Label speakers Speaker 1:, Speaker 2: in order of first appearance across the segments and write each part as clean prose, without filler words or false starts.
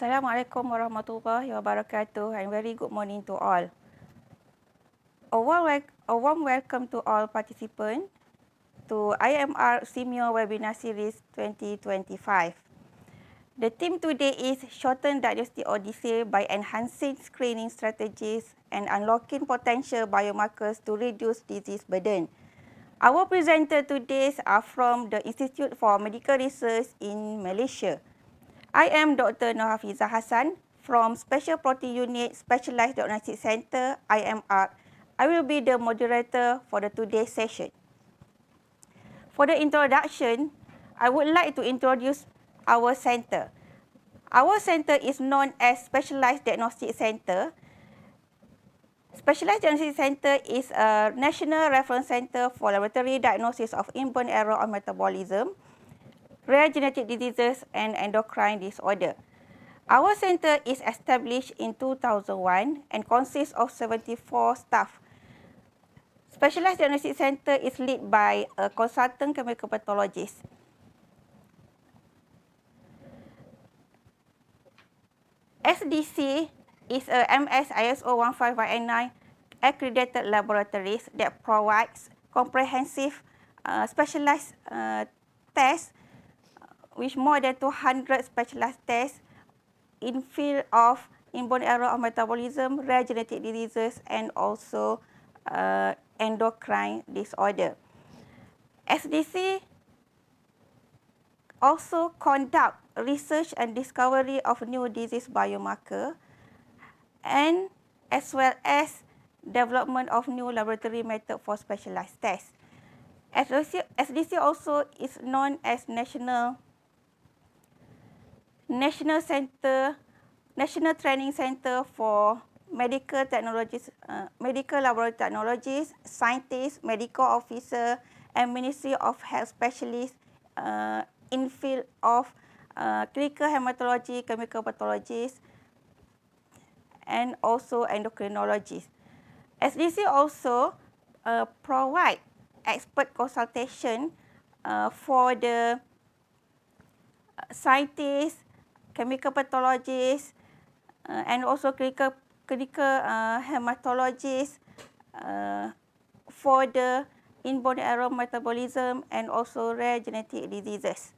Speaker 1: Assalamualaikum warahmatullahi wabarakatuh and very good morning to all. A warm welcome to all participants to IMR-SEAMEO Webinar Series 2025. The theme today is Shorten Diagnostics Odyssey by enhancing screening strategies and unlocking potential biomarkers to reduce disease burden. Our presenters today are from the Institute for Medical Research in Malaysia. I am Dr. Hafizah Hassan from Special Protein Unit Specialized Diagnostics Center, IMR. I will be the moderator for the today's session. For the introduction, I would like to introduce our center. Our center is known as Specialized Diagnostics Center. Specialized Diagnostics Center is a national reference center for laboratory diagnosis of inborn error of metabolism, rare genetic diseases and endocrine disorder. Our center is established in 2001 and consists of 74 staff. Specialized Diagnostics Center is led by a consultant chemical pathologist. SDC is a MS ISO 15189 accredited laboratories that provides comprehensive specialized tests with more than 200 specialized tests in field of inborn error of metabolism, rare genetic diseases, and also endocrine disorder. SDC also conduct research and discovery of new disease biomarker, and as well as development of new laboratory method for specialized tests. SDC also is known as National Training Center for Medical Technologies, Medical Laboratory Technologies, Scientists, Medical Officer, and Ministry of Health Specialists in field of clinical hematology, chemical pathologists, and also endocrinologists. SDC also provide expert consultation for the scientists, chemical pathologists, and also clinical hematologists for the inborn error metabolism and also rare genetic diseases.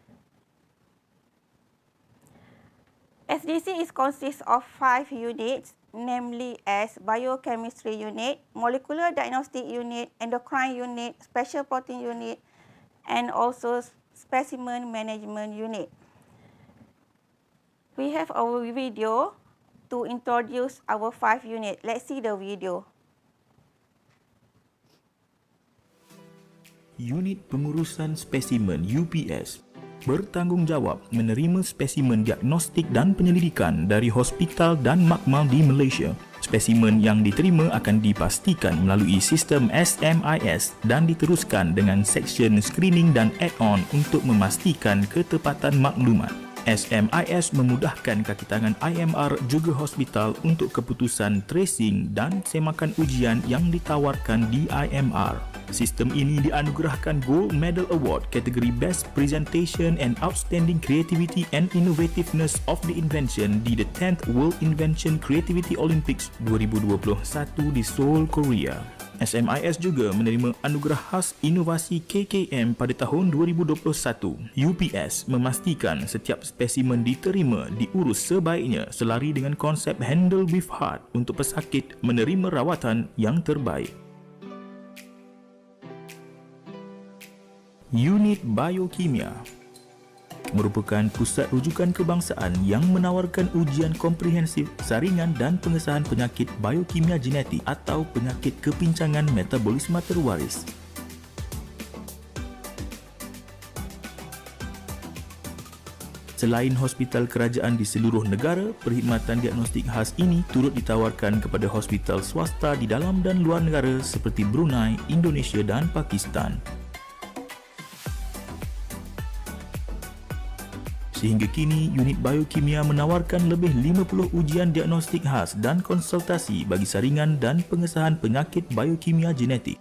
Speaker 1: SDC consists of 5 units, namely as Biochemistry Unit, Molecular Diagnostic Unit, Endocrine Unit, Special Protein Unit, and also Specimen Management Unit. We have our video to introduce our 5 units. Let's see the video.
Speaker 2: Unit Pengurusan Spesimen UPS bertanggungjawab menerima spesimen diagnostik dan penyelidikan dari hospital dan makmal di Malaysia. Spesimen yang diterima akan dipastikan melalui sistem SMIS dan diteruskan dengan seksyen screening dan add-on untuk memastikan ketepatan maklumat. SMIS memudahkan kaki tangan IMR juga hospital untuk keputusan tracing dan semakan ujian yang ditawarkan di IMR. Sistem ini dianugerahkan Gold Medal Award kategori Best Presentation and Outstanding Creativity and Innovativeness of the Invention di The 10th World Invention Creativity Olympics 2021 di Seoul, Korea. SMIS juga menerima anugerah khas inovasi KKM pada tahun 2021. UPS memastikan setiap spesimen diterima diurus sebaiknya selari dengan konsep handle with heart untuk pesakit menerima rawatan yang terbaik. Unit Biokimia merupakan pusat rujukan kebangsaan yang menawarkan ujian komprehensif, saringan dan pengesahan penyakit biokimia genetik atau penyakit kepincangan metabolisme terwaris. Selain hospital kerajaan di seluruh negara, perkhidmatan diagnostik khas ini turut ditawarkan kepada hospital swasta di dalam dan luar negara seperti Brunei, Indonesia dan Pakistan. Sehingga kini, unit biokimia menawarkan lebih 50 ujian diagnostik khas dan konsultasi bagi saringan dan pengesahan penyakit biokimia genetik.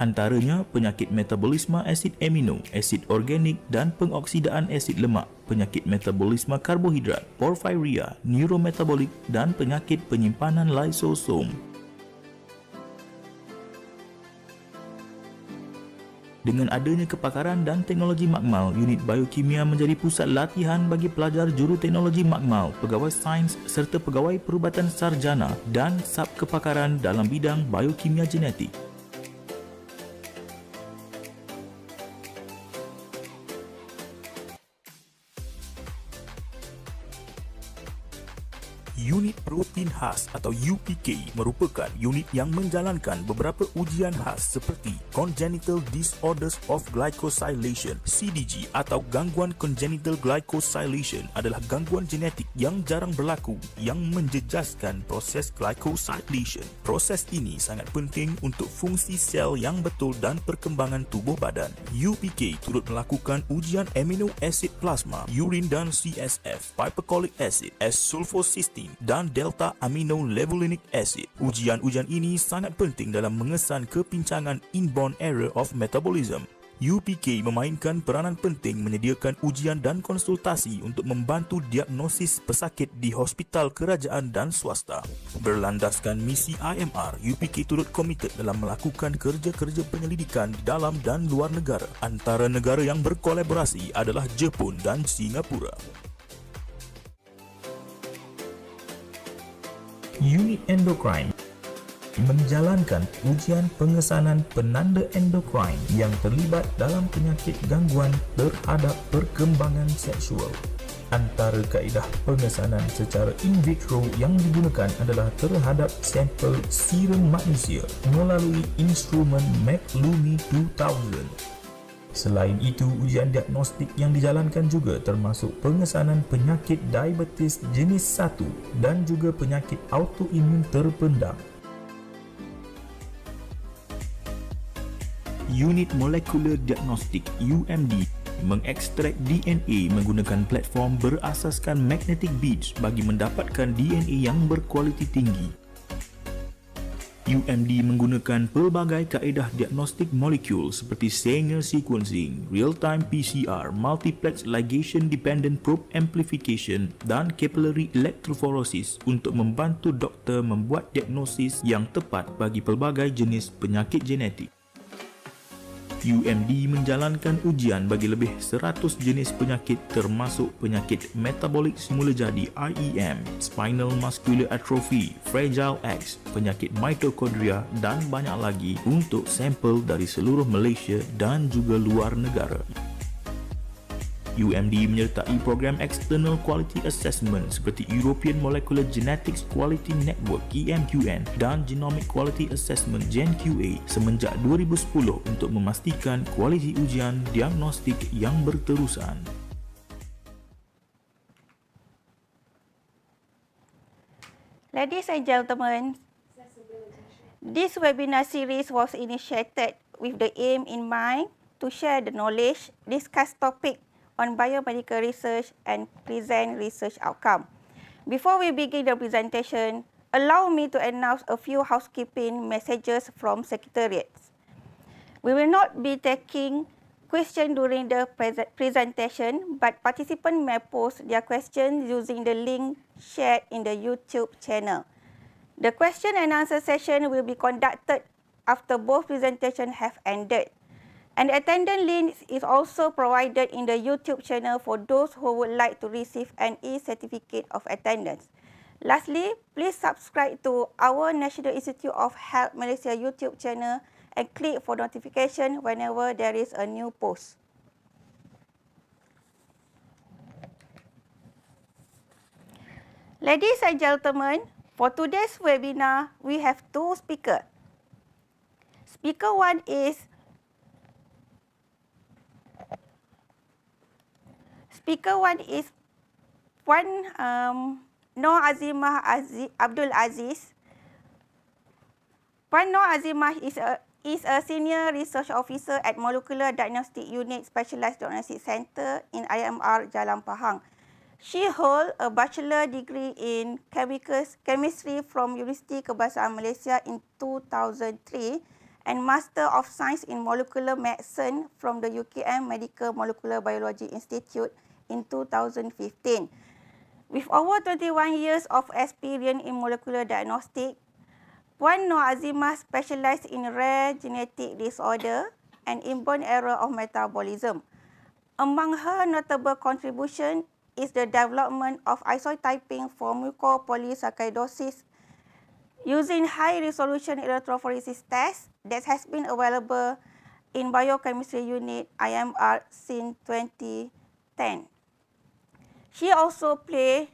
Speaker 2: Antaranya penyakit metabolisme asid amino, asid organik dan pengoksidaan asid lemak, penyakit metabolisme karbohidrat, porfiria, neurometabolik dan penyakit penyimpanan lisosom. Dengan adanya kepakaran dan teknologi makmal, unit biokimia menjadi pusat latihan bagi pelajar juruteknologi makmal, pegawai sains serta pegawai perubatan sarjana dan subkepakaran dalam bidang biokimia genetik. Unit Protein Khas atau UPK merupakan unit yang menjalankan beberapa ujian khas seperti Congenital Disorders of Glycosylation (CDG) atau gangguan congenital glycosylation adalah gangguan genetik yang jarang berlaku yang menjejaskan proses glycosylation. Proses ini sangat penting untuk fungsi sel yang betul dan perkembangan tubuh badan. UPK turut melakukan ujian amino acid plasma, urin dan CSF, hypercholic acid, S-sulfocysteine dan delta aminolevulinic acid. Ujian-ujian ini sangat penting dalam mengesan kepincangan inborn error of metabolism. UPK memainkan peranan penting menyediakan ujian dan konsultasi untuk membantu diagnosis pesakit di hospital kerajaan dan swasta. Berlandaskan misi IMR, UPK turut komited dalam melakukan kerja-kerja penyelidikan di dalam dan luar negara. Antara negara yang berkolaborasi adalah Jepun dan Singapura. Unit Endocrine menjalankan ujian pengesanan penanda endokrin yang terlibat dalam penyakit gangguan terhadap perkembangan seksual. Antara kaedah pengesanan secara in vitro yang digunakan adalah terhadap sampel serum manusia melalui instrumen McLumi 2000. Selain itu, ujian diagnostik yang dijalankan juga termasuk pengesanan penyakit diabetes jenis 1 dan juga penyakit autoimun terpendam. Unit Molecular Diagnostic UMD mengekstrak DNA menggunakan platform berasaskan magnetic beads bagi mendapatkan DNA yang berkualiti tinggi. UMD menggunakan pelbagai kaedah diagnostik molekul seperti Sanger sequencing, real-time PCR, multiplex ligation dependent probe amplification dan capillary electrophoresis untuk membantu doktor membuat diagnosis yang tepat bagi pelbagai jenis penyakit genetik. UMD menjalankan ujian bagi lebih 100 jenis penyakit termasuk penyakit metabolik semula jadi IEM, spinal muscular atrophy, Fragile X, penyakit mitokondria dan banyak lagi untuk sampel dari seluruh Malaysia dan juga luar negara. UMD menyertai program External Quality Assessment seperti European Molecular Genetics Quality Network EMQN dan Genomic Quality Assessment GenQA semenjak 2010 untuk memastikan kualiti ujian diagnostik yang berterusan.
Speaker 1: Ladies and gentlemen, this webinar series was initiated with the aim in mind to share the knowledge, discuss topics on biomedical research and present research outcome. Before we begin the presentation, allow me to announce a few housekeeping messages from Secretariats. We will not be taking questions during the presentation, but participants may post their questions using the link shared in the YouTube channel. The question and answer session will be conducted after both presentations have ended. An attendance link is also provided in the YouTube channel for those who would like to receive an e-certificate of attendance. Lastly, please subscribe to our National Institute of Health Malaysia YouTube channel and click for notification whenever there is a new post. Ladies and gentlemen, for today's webinar, we have two speakers. Speaker 1 is Noor Azimah Abdul Aziz. Noor Azimah is a senior research officer at Molecular Diagnostic Unit Specialized Diagnostic Center in IMR Jalan Pahang. She holds a bachelor degree in chemistry from Universiti Kebangsaan Malaysia in 2003 and Master of Science in Molecular Medicine from the UKM Medical Molecular Biology Institute in 2015. With over 21 years of experience in molecular diagnostics, Puan Nursyazwan specialized in rare genetic disorder and inborn error of metabolism. Among her notable contributions is the development of isotyping for mucopolysaccharidosis using high-resolution electrophoresis test that has been available in biochemistry unit IMR since 2010. She also played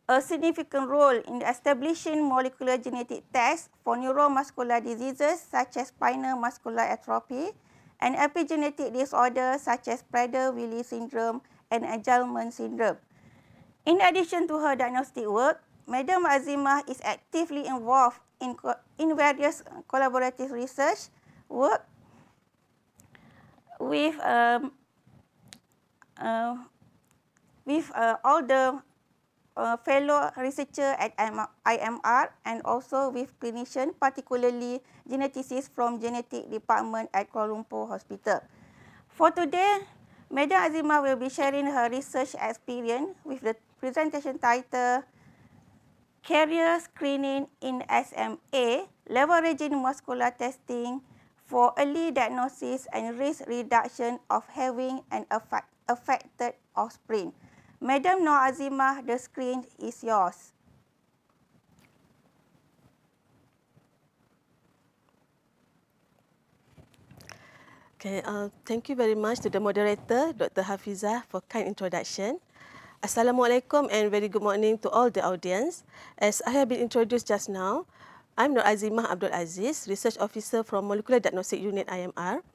Speaker 1: a significant role in establishing molecular genetic tests for neuromuscular diseases such as spinal muscular atrophy and epigenetic disorders such as Prader-Willi syndrome and Angelman syndrome. In addition to her diagnostic work, Madam Azimah is actively involved in various collaborative research work with all the fellow researcher at IMR and also with clinicians, particularly geneticists from genetic department at Kuala Lumpur Hospital. For today, Madam Azimah will be sharing her research experience with the presentation title Carrier Screening in SMA, Leveraging Muscular Testing for Early Diagnosis and Risk Reduction of Having an Affected Offspring. Madam Nursyazwan, the screen is yours.
Speaker 3: Okay, thank you very much to the moderator, Dr. Hafizah, for kind introduction. Assalamualaikum and very good morning to all the audience. As I have been introduced just now, I'm Azimah Abdul, Research Officer from Molecular Diagnostic Unit IMR.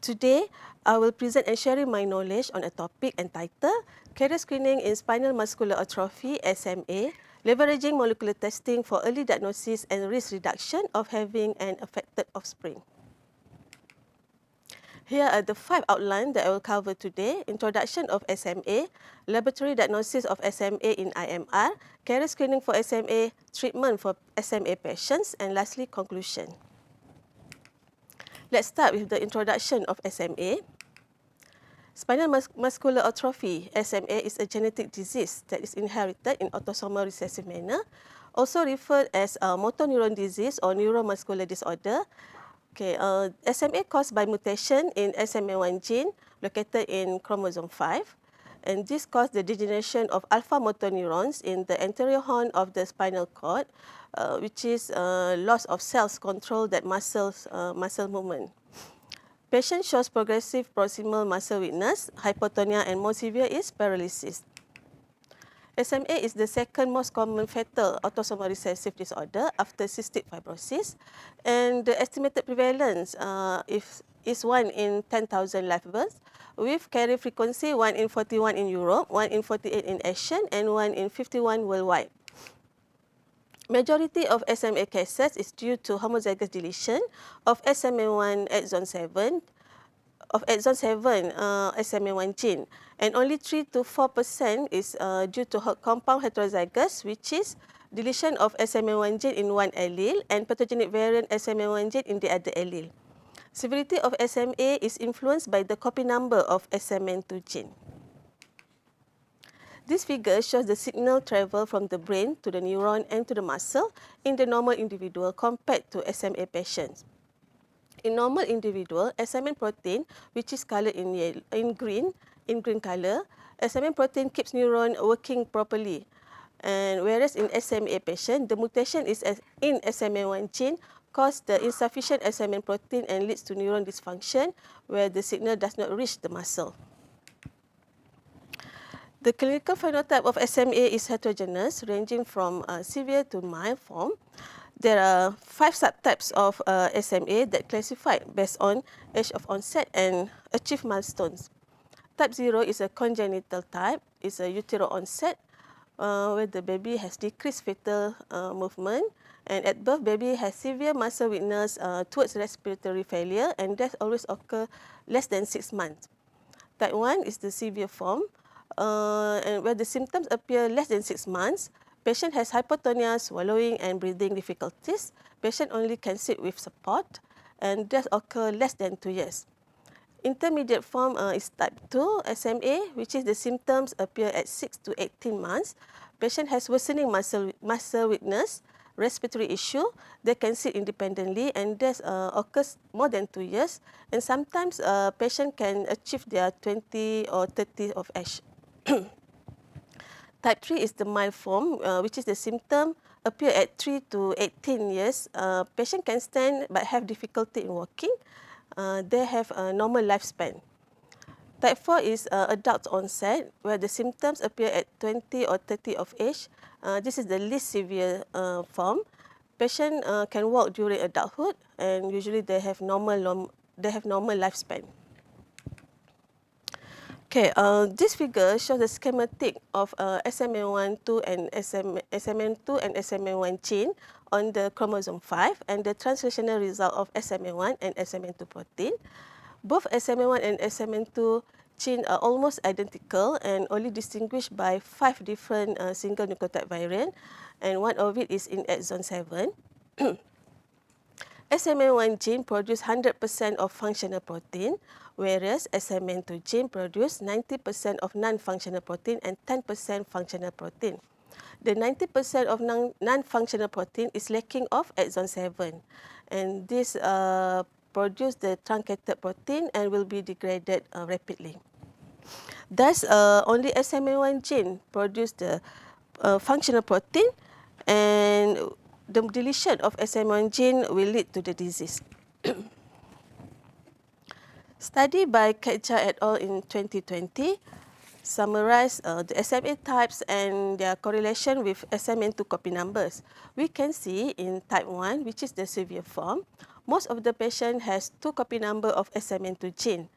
Speaker 3: Today, I will present and sharing my knowledge on a topic entitled Carrier Screening in Spinal Muscular Atrophy SMA, Leveraging Molecular Testing for Early Diagnosis and Risk Reduction of Having an Affected Offspring. Here are the 5 outlines that I will cover today: introduction of SMA, laboratory diagnosis of SMA in IMR, carrier screening for SMA, treatment for SMA patients, and lastly, conclusion. Let's start with the introduction of SMA. Spinal muscular atrophy, SMA, is a genetic disease that is inherited in autosomal recessive manner, also referred as motor neuron disease or neuromuscular disorder. Okay, SMA caused by mutation in SMA1 gene located in chromosome 5, and this caused the degeneration of alpha motor neurons in the anterior horn of the spinal cord, which is loss of cells control that muscle movement. Patient shows progressive proximal muscle weakness, hypotonia, and more severe is paralysis. SMA is the second most common fatal autosomal recessive disorder after cystic fibrosis, and the estimated prevalence is 1 in 10,000 live births, with carrier frequency 1 in 41 in Europe, 1 in 48 in Asia, and 1 in 51 worldwide. Majority of SMA cases is due to homozygous deletion of SMA1 exon 7 SMA1 gene, and only 3 to 4% is due to compound heterozygous, which is deletion of SMA1 gene in one allele and pathogenic variant SMA1 gene in the other allele. Severity of SMA is influenced by the copy number of SMN2 gene. This figure shows the signal travel from the brain to the neuron and to the muscle in the normal individual compared to SMA patients. In normal individual, SMN protein, which is colored in green color, SMN protein keeps neuron working properly. And whereas in SMA patient, the mutation is in SMA1 gene cause the insufficient SMN protein and leads to neuron dysfunction where the signal does not reach the muscle. The clinical phenotype of SMA is heterogeneous, ranging from severe to mild form. There are 5 subtypes of SMA that classified based on age of onset and achieved milestones. Type 0 is a congenital type. It's a utero onset where the baby has decreased fetal movement, and at birth, baby has severe muscle weakness towards respiratory failure, and death always occur less than 6 months. Type 1 is the severe form, and where the symptoms appear less than 6 months. Patient has hypotonia, swallowing, and breathing difficulties. Patient only can sit with support. and death occur less than 2 years. Intermediate form is type 2 SMA, which is the symptoms appear at 6 to 18 months. Patient has worsening muscle weakness, respiratory issue. They can sit independently, and death occurs more than 2 years. And sometimes patient can achieve their 20 or 30 of age. Type 3 is the mild form, which is the symptom appear at 3 to 18 years. Patient can stand but have difficulty in walking. They have a normal lifespan. Type 4 is adult onset, where the symptoms appear at 20 or 30 of age. This is the least severe form. Patient can walk during adulthood, and usually they have normal lifespan. Okay, this figure shows the schematic of SMN1, 2 and SMN2 and SMN1 gene on the chromosome 5 and the translational result of SMN1 and SMN2 protein. Both SMN1 and SMN2 gene are almost identical and only distinguished by 5 different single nucleotide variant, and one of it is in exon 7. SMN1 gene produces 100% of functional protein, whereas SMN2 gene produces 90% of non-functional protein and 10% functional protein. The 90% of non-functional protein is lacking of exon 7, and this produce the truncated protein and will be degraded rapidly. Thus, only SMN1 gene produce the functional protein, and the deletion of SMN1 gene will lead to the disease. Study by Ketja et al. In 2020 summarize the SMA types and their correlation with SMN2 copy numbers. We can see in type 1, which is the severe form, most of the patient has 2 copy number of SMN2 gene,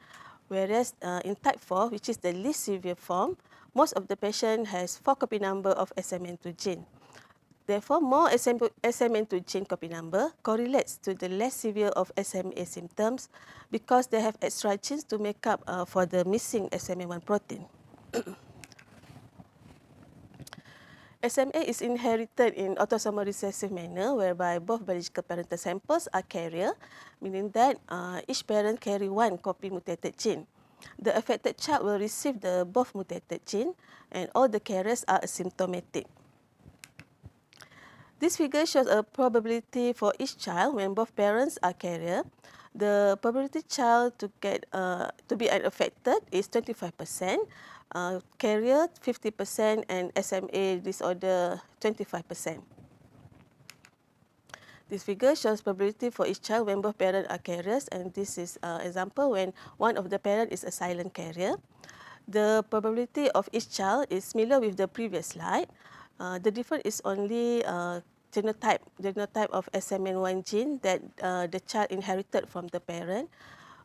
Speaker 3: whereas in type 4, which is the least severe form, most of the patient has 4 copy number of SMN2 gene. Therefore, more SMN2 gene copy number correlates to the less severe of SMA symptoms because they have extra genes to make up for the missing SMN1 protein. SMA is inherited in autosomal recessive manner, whereby both biological parental samples are carrier, meaning that each parent carry 1 copy mutated gene. The affected child will receive the both mutated gene, and all the carriers are asymptomatic. This figure shows a probability for each child when both parents are carrier. The probability child to get to be unaffected is 25%, carrier 50%, and SMA disorder 25%. This figure shows probability for each child when both parents are carriers, and this is example when one of the parent is a silent carrier. The probability of each child is similar with the previous slide. The difference is only genotype of SMN1 gene that the child inherited from the parent,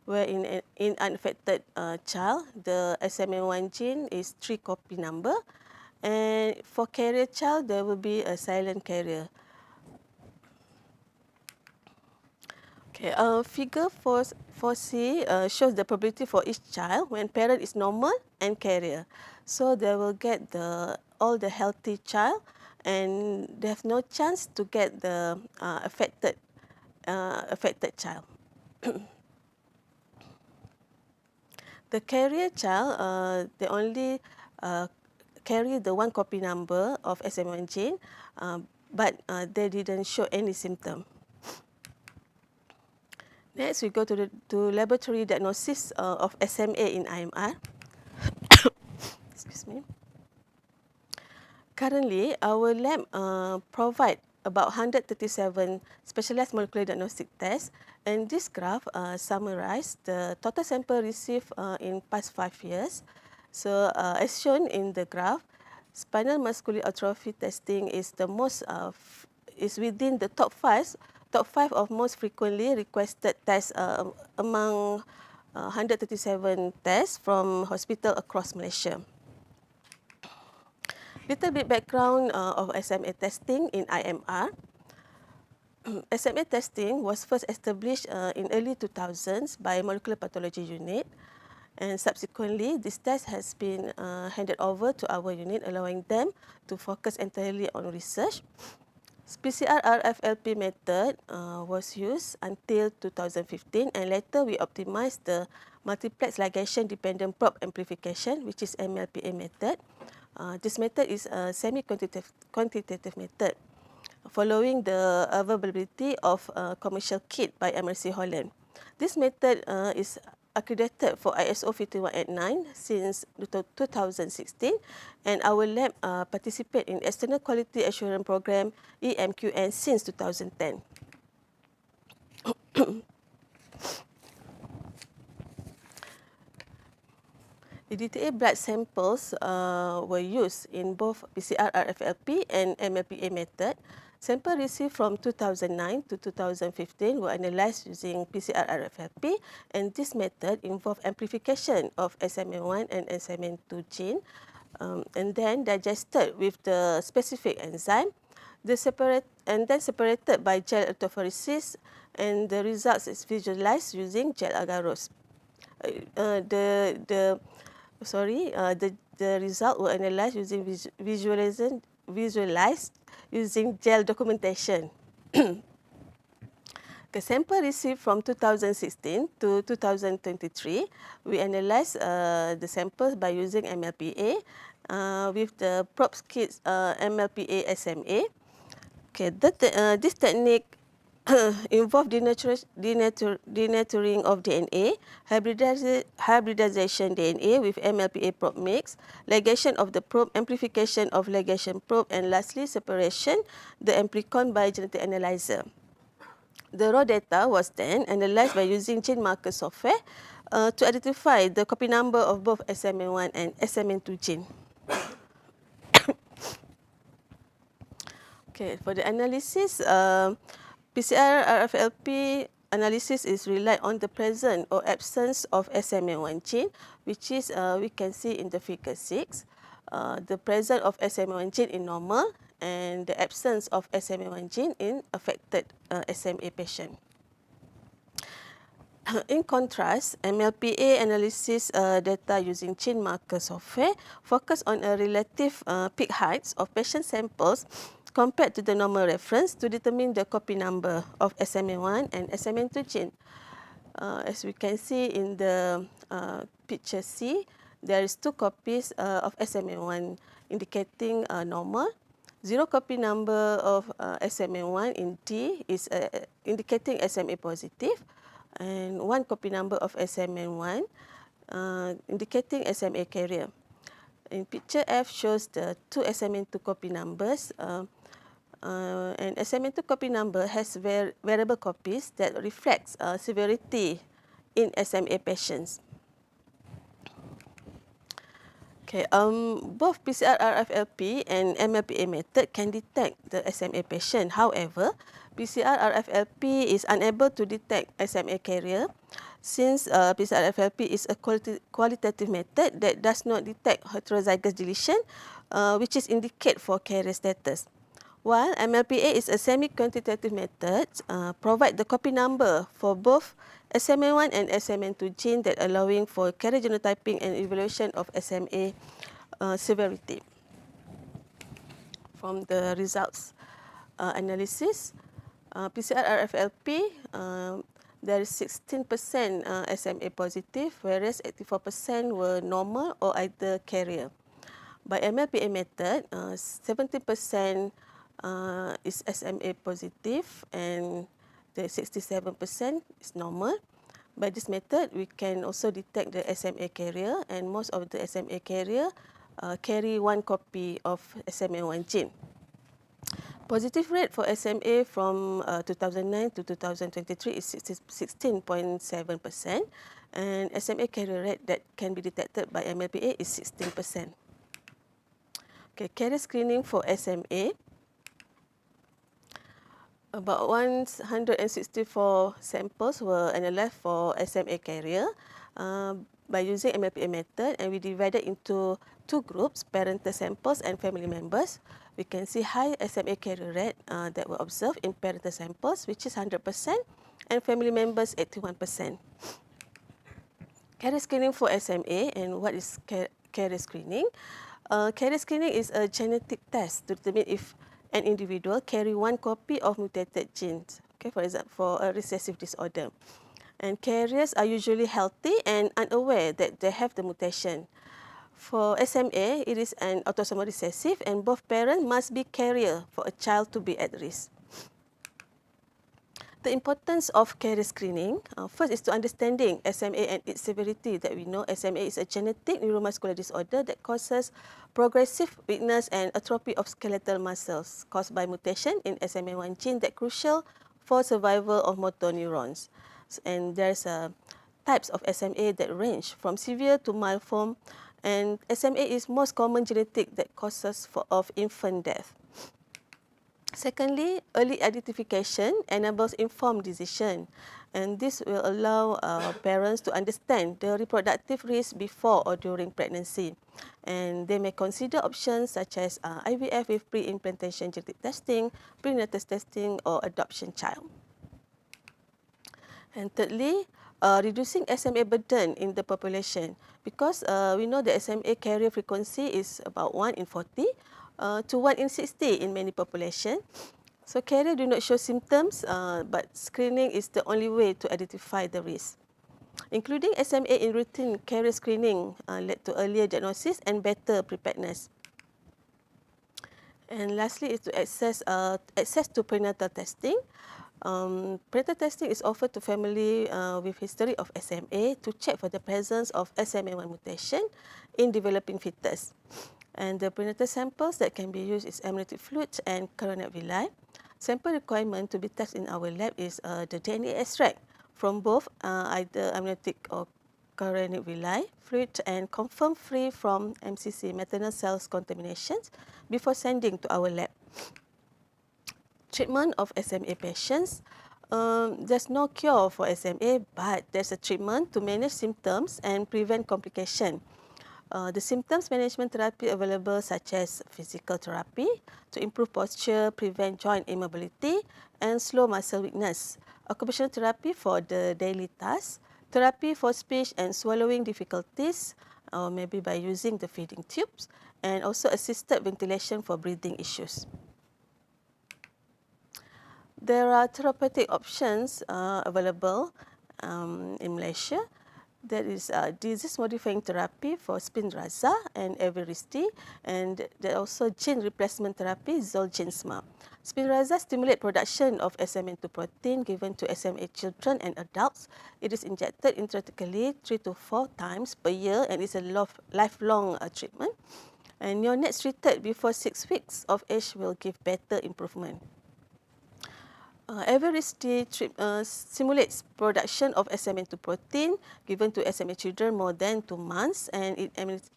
Speaker 3: where in unaffected child, the SMN1 gene is 3 copy number, and for carrier child, there will be a silent carrier. Okay, figure 4C shows the probability for each child when parent is normal and carrier. So they will get all the healthy child, and they have no chance to get the affected child. The carrier child, they only carry the 1 copy number of SMN1 gene, but they didn't show any symptom. Next, we go to laboratory diagnosis of SMA in IMR. Excuse me. Currently, our lab provide about 137 specialized molecular diagnostic tests, and this graph summarizes the total sample received in past 5 years. So, as shown in the graph, spinal muscular atrophy testing is the most is within the top 5 of most frequently requested tests among 137 tests from hospitals across Malaysia. Little bit background of SMA testing in IMR. SMA testing was first established in early 2000s by Molecular Pathology Unit, and subsequently this test has been handed over to our unit, allowing them to focus entirely on research. PCR-RFLP method was used until 2015, and later we optimized the multiplex ligation dependent probe amplification, which is MLPA method. This method is a semi-quantitative method following the availability of a commercial kit by MRC Holland. This method is accredited for ISO 51889 since 2016, and our lab participate in External Quality Assurance Program EMQN since 2010. DTA blood samples were used in both PCR-RFLP and MLPA method. Samples received from 2009 to 2015 were analyzed using PCR-RFLP, and this method involved amplification of SMN1 and SMN2 gene, and then digested with the specific enzyme, then separated by gel electrophoresis, and the results is visualized using gel agarose. The result were analyzed using visualized using gel documentation. The sample received from 2016 to 2023, we analyzed the samples by using MLPA with the probe kits MLPA SMA. Okay, this technique involve denaturing of DNA, hybridization DNA with MLPA probe mix, ligation of the probe, amplification of ligation probe, and lastly separation the amplicon by genetic analyzer. The raw data was then analyzed by using gene marker software to identify the copy number of both SMN1 and SMN2 gene. Okay, for the analysis, PCR-RFLP analysis is relied on the presence or absence of SMN1 gene, which is we can see in the figure 6. The presence of SMN1 gene in normal and the absence of SMN1 gene in affected SMA patient. In contrast, MLPA analysis data using gene marker software focus on a relative peak heights of patient samples compared to the normal reference to determine the copy number of SMN1 and SMN2 gene. As we can see in the picture C, there is 2 copies of SMN1 indicating normal. 0 copy number of SMN1 in D is indicating SMA positive, and 1 copy number of SMN1 indicating SMA carrier. In picture F shows the 2 SMN2 copy numbers, and SMN2 copy number has variable copies that reflects severity in SMA patients. Okay, both PCR-RFLP and MLPA method can detect the SMA patient. However, PCR-RFLP is unable to detect SMA carrier since PCR-RFLP is a qualitative method that does not detect heterozygous deletion, which is indicate for carrier status. While MLPA is a semi-quantitative method, provide the copy number for both SMN1 and SMN2 gene that allowing for carrier genotyping and evaluation of SMA severity. From the results analysis, PCR-RFLP, there is 16% SMA positive, whereas 84% were normal or either carrier. By MLPA method, 70% is SMA positive and the 67% is normal. By this method, we can also detect the SMA carrier, and most of the SMA carrier carry 1 copy of SMN1 gene. Positive rate for SMA from 2009 to 2023 is 16.7%, and SMA carrier rate that can be detected by MLPA is 16%. Okay, carrier screening for SMA. About 164 samples were analyzed for SMA carrier by using MLPA method, and we divided into 2 groups, parental samples and family members. We can see high SMA carrier rate that were observed in parental samples, which is 100%, and family members 81%. Carrier screening for SMA, and what is carrier screening? Carrier screening is a genetic test to determine if an individual carry one copy of mutated genes, okay, for example, for a recessive disorder. And carriers are usually healthy and unaware that they have the mutation. For SMA, it is an autosomal recessive and both parents must be carrier for a child to be at risk. The importance of carrier screening, first is to understanding SMA and its severity. That we know SMA is a genetic neuromuscular disorder that causes progressive weakness and atrophy of skeletal muscles caused by mutation in SMA1 gene that crucial for survival of motor neurons. And there's types of SMA that range from severe to mild form, and SMA is most common genetic that causes of infant death. Secondly, early identification enables informed decision, and this will allow parents to understand the reproductive risk before or during pregnancy. And they may consider options such as IVF with pre-implantation genetic testing, prenatal testing, or adoption child. And thirdly, reducing SMA burden in the population, because we know the SMA carrier frequency is about 1 in 40 to 1 in 60 in many populations. So carrier do not show symptoms, but screening is the only way to identify the risk. Including SMA in routine carrier screening led to earlier diagnosis and better preparedness. And lastly is to access to prenatal testing. Prenatal testing is offered to family with history of SMA to check for the presence of SMA1 mutation in developing fetus. And the prenatal samples that can be used is amniotic fluid and coronary villi. Sample requirement to be tested in our lab is the DNA extract from both either amniotic or coronary villi fluid and confirmed free from MCC, maternal cells contaminations, before sending to our lab. Treatment of SMA patients. There's no cure for SMA, but there's a treatment to manage symptoms and prevent complication. The symptoms management therapy available such as physical therapy to improve posture, prevent joint immobility, and slow muscle weakness. Occupational therapy for the daily tasks, therapy for speech and swallowing difficulties, or maybe by using the feeding tubes, and also assisted ventilation for breathing issues. There are therapeutic options available in Malaysia. That is disease-modifying therapy for Spinraza and Everesty, and there are also gene replacement therapy, Zolgensma. Spinraza stimulates production of SMN2 protein given to SMA children and adults. It is injected intrathecally 3 to 4 times per year and is a lifelong treatment. And neonates treated before 6 weeks of age will give better improvement. Everesty simulates production of SMN2 protein given to SMA children more than 2 months, and it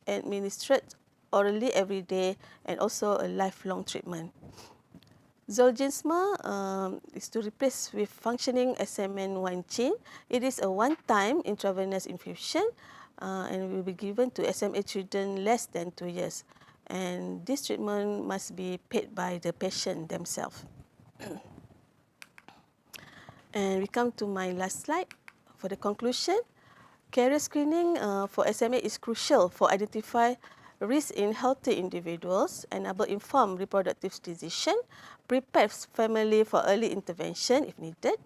Speaker 3: administered orally every day and also a lifelong treatment. Zolgensma is to replace with functioning SMN1 gene. It is a one-time intravenous infusion and will be given to SMA children less than 2 years. And this treatment must be paid by the patient themselves. And we come to my last slide. For the conclusion, carrier screening for SMA is crucial for identify risk in healthy individuals, enable informed reproductive decision, prepares family for early intervention if needed,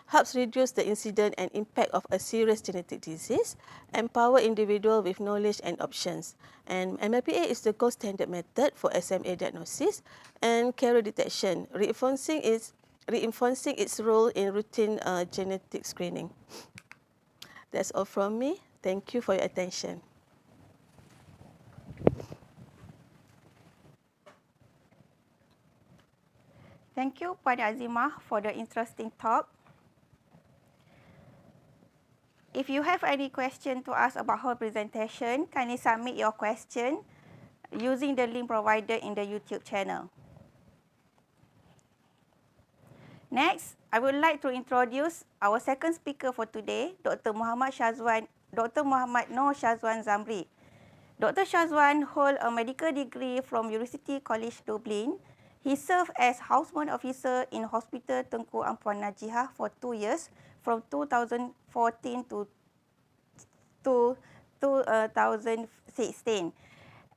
Speaker 3: helps reduce the incidence and impact of a serious genetic disease, empower individuals with knowledge and options. And MLPA is the gold standard method for SMA diagnosis and carrier detection, reinforcing its role in routine genetic screening. That's all from me. Thank you for your attention.
Speaker 1: Thank you, Pada Azimah, for the interesting talk. If you have any question to ask about her presentation, kindly submit your question using the link provided in the YouTube channel. Next, I would like to introduce our second speaker for today, Dr. Nursyazwan Zamre. Dr. Shazwan holds a medical degree from University College Dublin. He served as houseman officer in Hospital Tengku Ampuan Najihah for 2 years, from 2014 to 2016.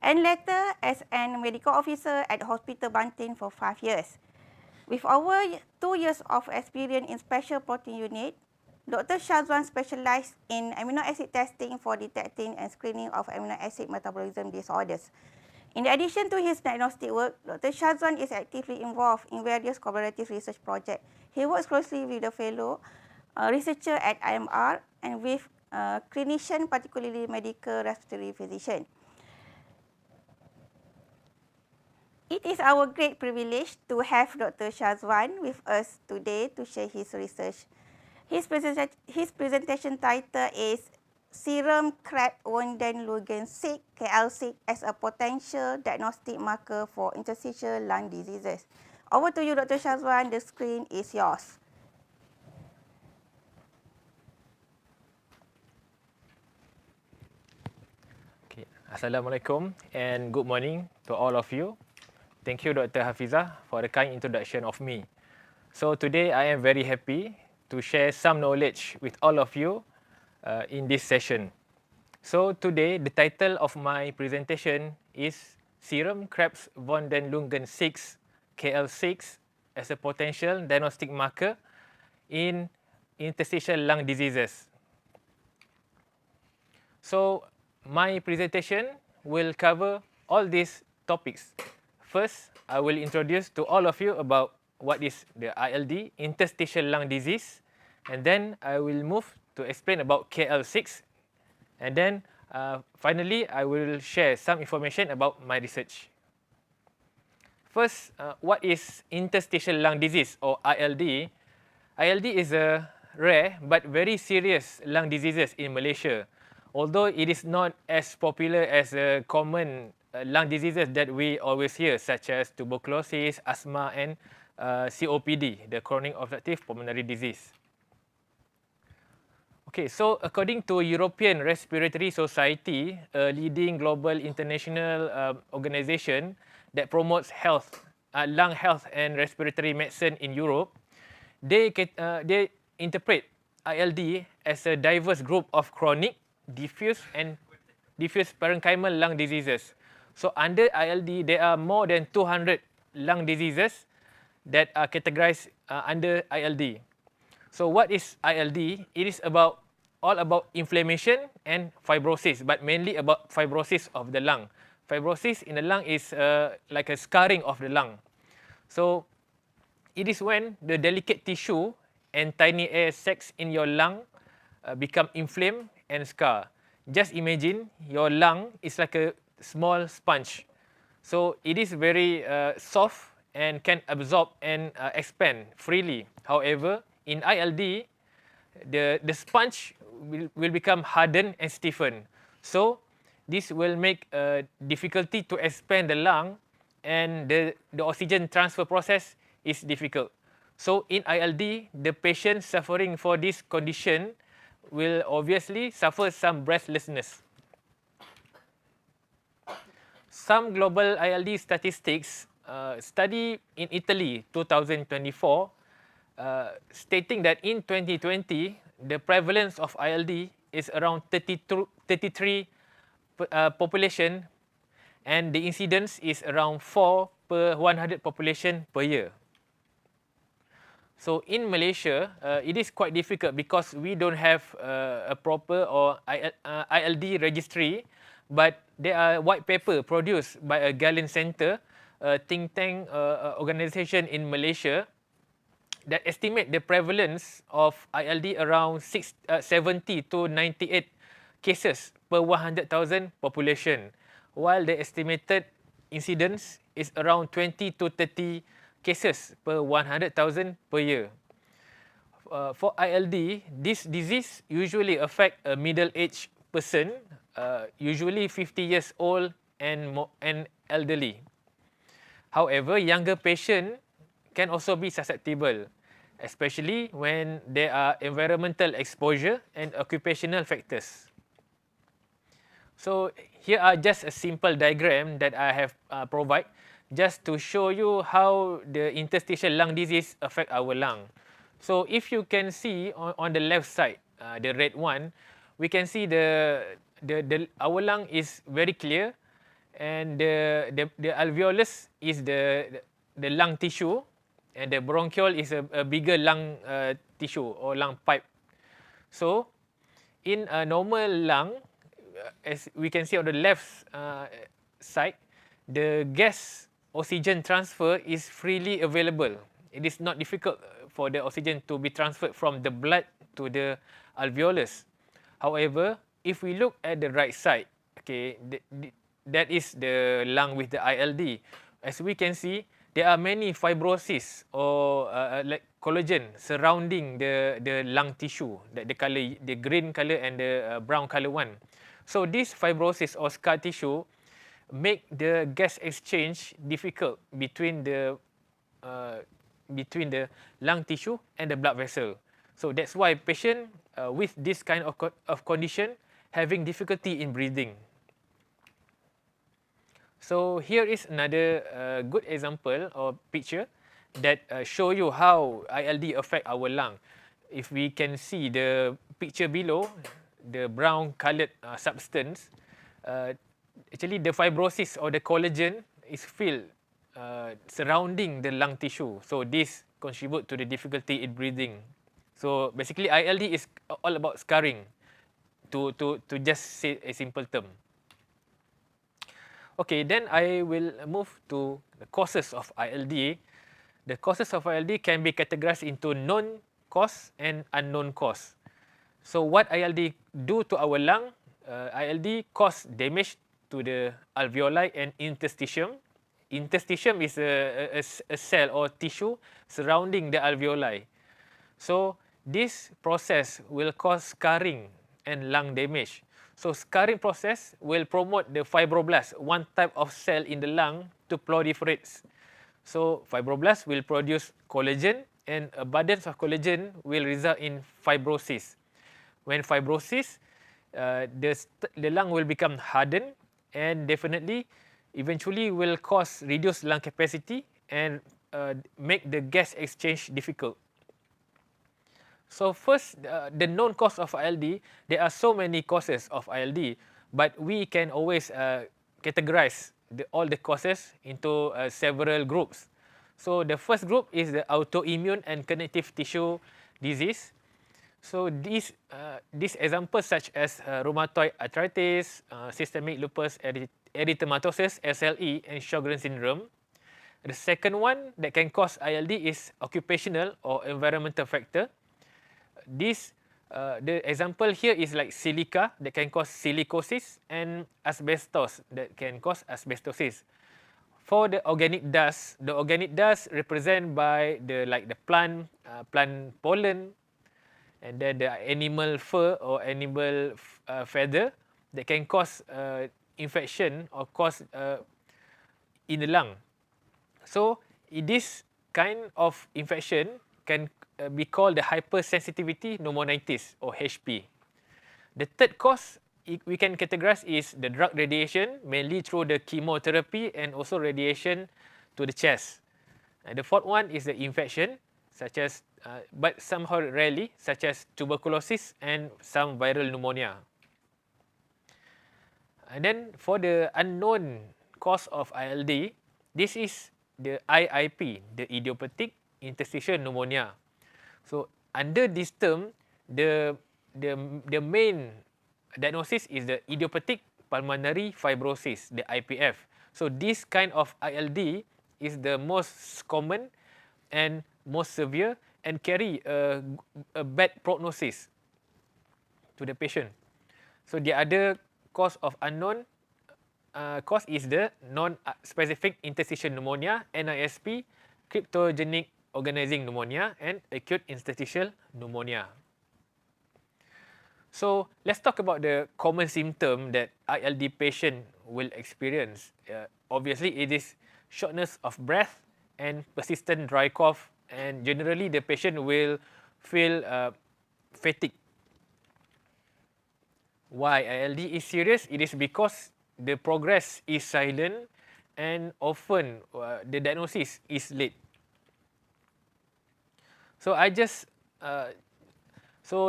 Speaker 1: and later as an medical officer at Hospital Banting for 5 years. With over 2 years of experience in special protein unit, Dr. Nursyazwan specialized in amino acid testing for detecting and screening of amino acid metabolism disorders. In addition to his diagnostic work, Dr. Nursyazwan is actively involved in various collaborative research projects. He works closely with the fellow researcher at IMR and with clinicians, particularly medical respiratory physicians. It is our great privilege to have Dr. Nursyazwan with us today to share his research. His presentation title is Serum Crepe Wundenlungen-6 KL6 as a potential diagnostic marker for interstitial lung diseases. Over to you, Dr. Nursyazwan. The screen is yours.
Speaker 4: Okay. Assalamualaikum and good morning to all of you. Thank you, Dr. Hafizah, for the kind introduction of me. So today I am very happy to share some knowledge with all of you in this session. So today the title of my presentation is Serum Crepe Wundenlungen-6 KL6 as a potential diagnostic marker in interstitial lung diseases. So my presentation will cover all these topics. First, I will introduce to all of you about what is the ILD, interstitial lung disease, and then I will move to explain about KL6, and then finally I will share some information about my research. First, what is interstitial lung disease or ILD? ILD is a rare but very serious lung diseases in Malaysia, although it is not as popular as a common lung diseases that we always hear, such as tuberculosis, asthma, and COPD, the chronic obstructive pulmonary disease. Okay, so according to European Respiratory Society, a leading global international organization that promotes health, lung health and respiratory medicine in Europe, they interpret ILD as a diverse group of chronic, diffuse, and diffuse parenchymal lung diseases. So under ILD, there are more than 200 lung diseases that are categorized under ILD. So what is ILD? It is all about inflammation and fibrosis, but mainly about fibrosis of the lung. Fibrosis in the lung is like a scarring of the lung. So it is when the delicate tissue and tiny air sacs in your lung become inflamed and scar. Just imagine your lung is like a small sponge. So it is very soft and can absorb and expand freely. However, in ILD, the sponge will become hardened and stiffened. So this will make difficulty to expand the lung, and the oxygen transfer process is difficult. So in ILD, the patient suffering for this condition will obviously suffer some breathlessness. Some global ILD statistics study in Italy 2024 stating that in 2020 the prevalence of ILD is around 33 population, and the incidence is around 4 per 100 population per year. So in Malaysia, it is quite difficult because we don't have a proper or ILD registry, but there are white paper produced by a Galen Center, a think tank organization in Malaysia, that estimate the prevalence of ILD around 70 to 98 cases per 100,000 population, while the estimated incidence is around 20 to 30 cases per 100,000 per year. For ILD, this disease usually affect a middle-aged person, usually 50 years old and elderly. However, younger patients can also be susceptible, especially when there are environmental exposure and occupational factors. So here are just a simple diagram that I have provided just to show you how the interstitial lung disease affect our lung. So if you can see on the left side, the red one, we can see our lung is very clear, and the alveolus is the lung tissue, and the bronchiole is a bigger lung tissue or lung pipe. So in a normal lung, as we can see on the left side, the gas oxygen transfer is freely available. It is not difficult for the oxygen to be transferred from the blood to the alveolus. However, if we look at the right side, okay, that is the lung with the ILD. As we can see, there are many fibrosis or like collagen surrounding the lung tissue, the color, the green color and the brown color one. So this fibrosis or scar tissue make the gas exchange difficult between the lung tissue and the blood vessel. So that's why patient with this kind of condition having difficulty in breathing. So here is another good example or picture that show you how ILD affect our lung. If we can see the picture below, the brown colored substance, actually the fibrosis or the collagen is filled surrounding the lung tissue. So this contribute to the difficulty in breathing. So basically ILD is all about scarring, to just say a simple term. Okay, then I will move to the causes of ILD. The causes of ILD can be categorized into known cause and unknown cause. So what ILD do to our lung? ILD cause damage to the alveoli and interstitium. Interstitium is a cell or tissue surrounding the alveoli. So this process will cause scarring and lung damage. So scarring process will promote the fibroblast, one type of cell in the lung, to proliferate. So fibroblast will produce collagen, and abundance of collagen will result in fibrosis. When fibrosis, the lung will become hardened, and definitely, eventually will cause reduced lung capacity and make the gas exchange difficult. So first, the known cause of ILD, there are so many causes of ILD, but we can always categorize all the causes into several groups. So the first group is the autoimmune and connective tissue disease. So these examples such as rheumatoid arthritis, systemic lupus erythematosus, SLE, and Sjogren's syndrome. The second one that can cause ILD is occupational or environmental factor. The example here is like silica that can cause silicosis, and asbestos that can cause asbestosis. For the organic dust represent by the plant pollen, and then the animal fur or animal feather that can cause infection or cause in the lung. So this kind of infection can be called the hypersensitivity pneumonitis or HP. The third cause we can categorize is the drug radiation, mainly through the chemotherapy and also radiation to the chest. And the fourth one is the infection, such as, but somehow rarely, such as tuberculosis and some viral pneumonia. And then for the unknown cause of ILD, this is the IIP, the idiopathic interstitial pneumonia. So under this term, the main diagnosis is the idiopathic pulmonary fibrosis, the IPF. So this kind of ILD is the most common and most severe and carry a bad prognosis to the patient. So the other cause of unknown cause is the non-specific interstitial pneumonia, NISP, cryptogenic organizing pneumonia, and acute interstitial pneumonia. So let's talk about the common symptom that ILD patient will experience. Obviously, it is shortness of breath and persistent dry cough, and generally the patient will feel fatigue. Why ILD is serious? It is because the progress is silent and often the diagnosis is late. So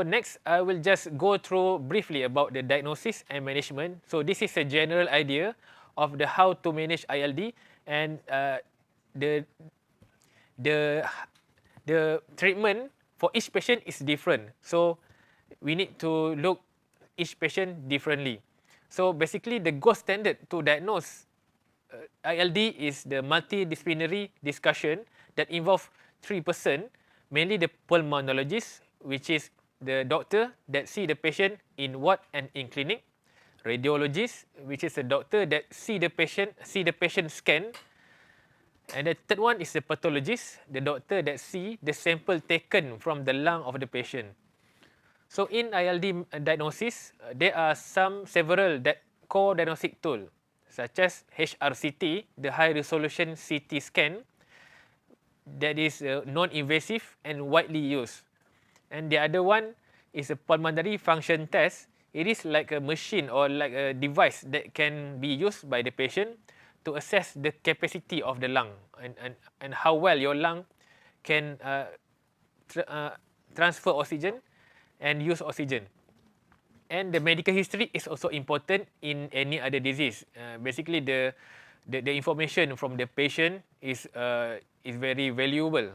Speaker 4: next I will just go through briefly about the diagnosis and management. So this is a general idea of the how to manage ILD, and the treatment for each patient is different. So we need to look each patient differently. So basically, the gold standard to diagnose ILD is the multidisciplinary discussion that involve 3 persons, mainly the pulmonologist, which is the doctor that see the patient in ward and in clinic, radiologist, which is a doctor that see the patient scan, and the third one is the pathologist, the doctor that see the sample taken from the lung of the patient. So in ILD diagnosis, there are several core diagnostic tools, such as HRCT, the high resolution CT scan, that is non-invasive and widely used. And the other one is a pulmonary function test. It is like a machine or like a device that can be used by the patient to assess the capacity of the lung and how well your lung can transfer oxygen and use oxygen. And the medical history is also important in any other disease. Basically, the information from the patient is very valuable.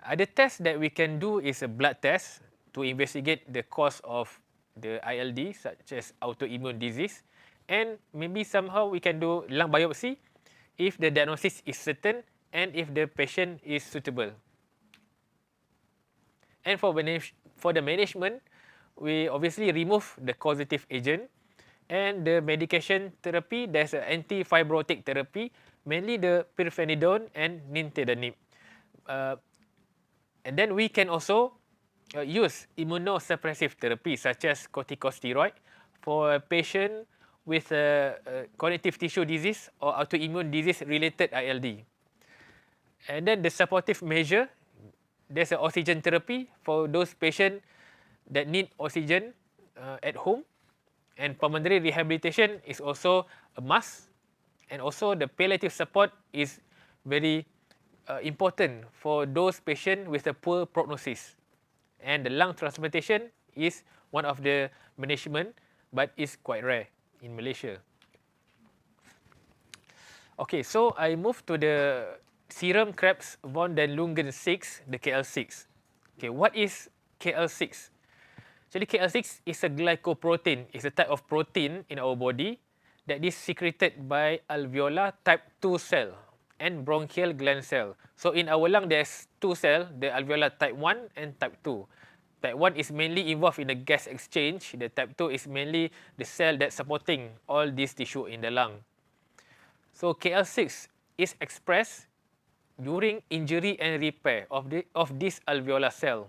Speaker 4: Other tests that we can do is a blood test to investigate the cause of the ILD, such as autoimmune disease, and maybe somehow we can do lung biopsy if the diagnosis is certain and if the patient is suitable. And for the management, we obviously remove the causative agent, and the medication therapy, there's an anti-fibrotic therapy, mainly the pirfenidone and nintedanib. And then we can also use immunosuppressive therapy such as corticosteroid for a patient with connective tissue disease or autoimmune disease related ILD. And then the supportive measure, there's an oxygen therapy for those patients that need oxygen at home. And pulmonary rehabilitation is also a must. And also the palliative support is very important for those patients with a poor prognosis. And the lung transplantation is one of the management, but is quite rare in Malaysia. Okay, so I move to the serum Krebs von den Lungen 6, the KL6. Okay, what is KL6? Actually, KL6 is a glycoprotein. It's a type of protein in our body that is secreted by alveolar type 2 cell and bronchial gland cell. So in our lung, there's 2 cells, the alveolar type 1 and type 2. Type 1 is mainly involved in the gas exchange. The type 2 is mainly the cell that's supporting all this tissue in the lung. So KL6 is expressed during injury and repair of this alveolar cell.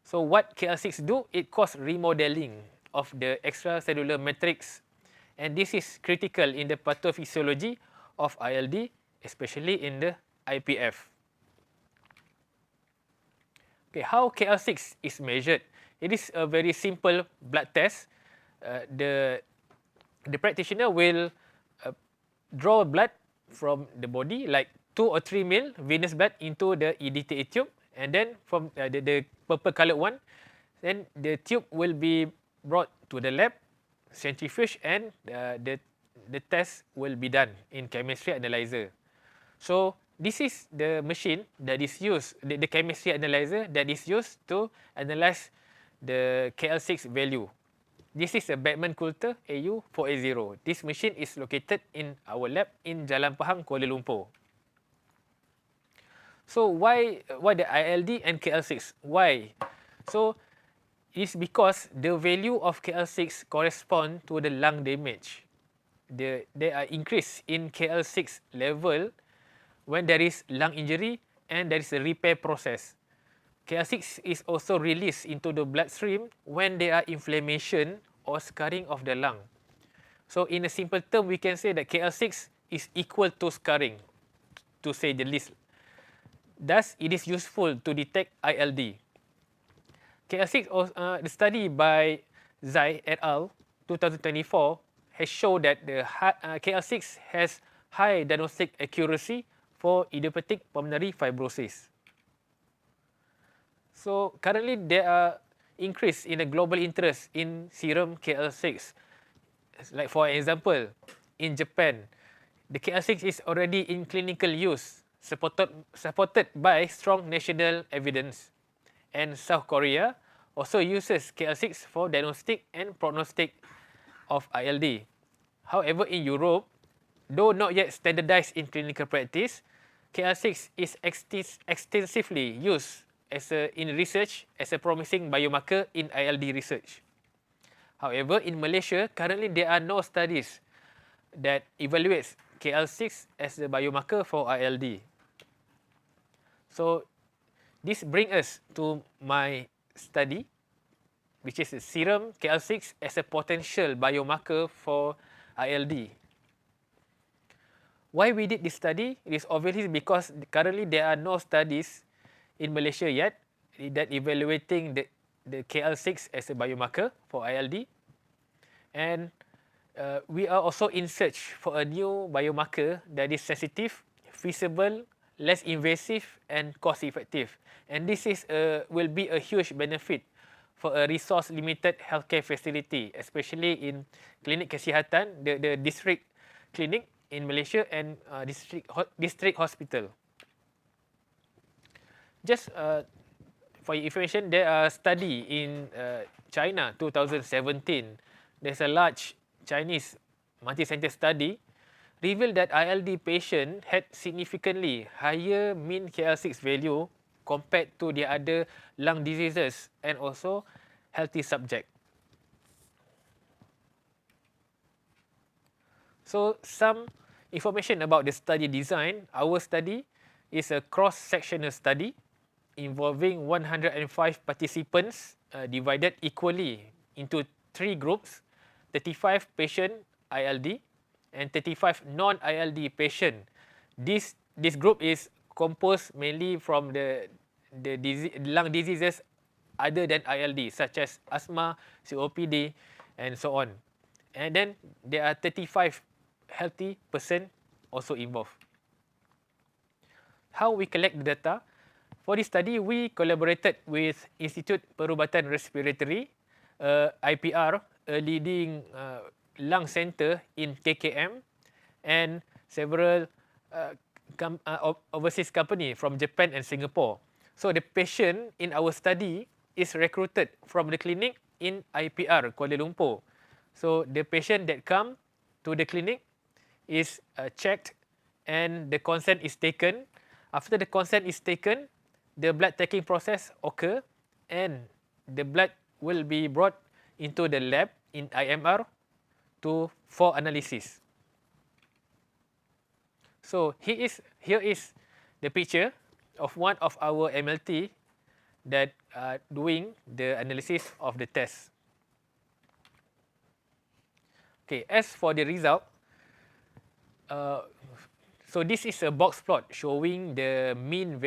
Speaker 4: So what KL6 do? It causes remodeling of the extracellular matrix, and this is critical in the pathophysiology of ILD, especially in the IPF. Okay, how KL6 is measured? It is a very simple blood test. The practitioner will draw blood from the body, like 2 or 3 ml venous blood into the EDTA tube, and then from the purple coloured one, then the tube will be brought to the lab, centrifuge, and the test will be done in chemistry analyzer. So this is the machine that is used, the chemistry analyzer that is used to analyze the KL6 value. This is a Beckman Coulter AU480. This machine is located in our lab in Jalan Pahang, Kuala Lumpur. So why the ILD and KL6? Why? So it's because the value of KL6 correspond to the lung damage. There are increase in KL6 level when there is lung injury and there is a repair process. KL6 is also released into the bloodstream when there are inflammation or scarring of the lung. So in a simple term, we can say that KL6 is equal to scarring, to say the least. Thus, it is useful to detect ILD. KL6, the study by Zai et al. 2024 has shown that the KL6 has high diagnostic accuracy for idiopathic pulmonary fibrosis. So currently there are increase in the global interest in serum KL6. Like for example, in Japan, the KL6 is already in clinical use, supported by strong national evidence. And South Korea also uses KL6 for diagnostic and prognostic of ILD. However, in Europe, though not yet standardized in clinical practice, KL6 is extensively used in research as a promising biomarker in ILD research. However, in Malaysia, currently there are no studies that evaluates KL6 as a biomarker for ILD. So, this brings us to my study, which is serum KL6 as a potential biomarker for ILD. Why we did this study? It is obviously because currently there are no studies in Malaysia yet that evaluating the KL6 as a biomarker for ILD. And we are also in search for a new biomarker that is sensitive, feasible, less invasive, and cost-effective. And this will be a huge benefit for a resource-limited healthcare facility, especially in klinik kesihatan, the district clinic in Malaysia and district hospital. Just for your information, there are study in China 2017. There's a large Chinese multi-center study revealed that ILD patient had significantly higher mean KL6 value compared to the other lung diseases and also healthy subject. So some information about the study design. Our study is a cross-sectional study involving 105 participants divided equally into 3 groups, 35 patient ILD and 35 non-ILD patient. This group is composed mainly from the lung diseases other than ILD, such as asthma, COPD, and so on. And then there are 35 healthy person also involved. How we collect the data? For this study, we collaborated with Institute Perubatan Respiratory, IPR, a leading lung center in KKM, and several overseas company from Japan and Singapore. So the patient in our study is recruited from the clinic in IPR, Kuala Lumpur. So the patient that come to the clinic is checked and the consent is taken. After the consent is taken, the blood taking process occur and the blood will be brought into the lab in IMR for analysis. So here is the picture of one of our MLT that are doing the analysis of the test. Okay, as for the result, so this is a box plot showing the median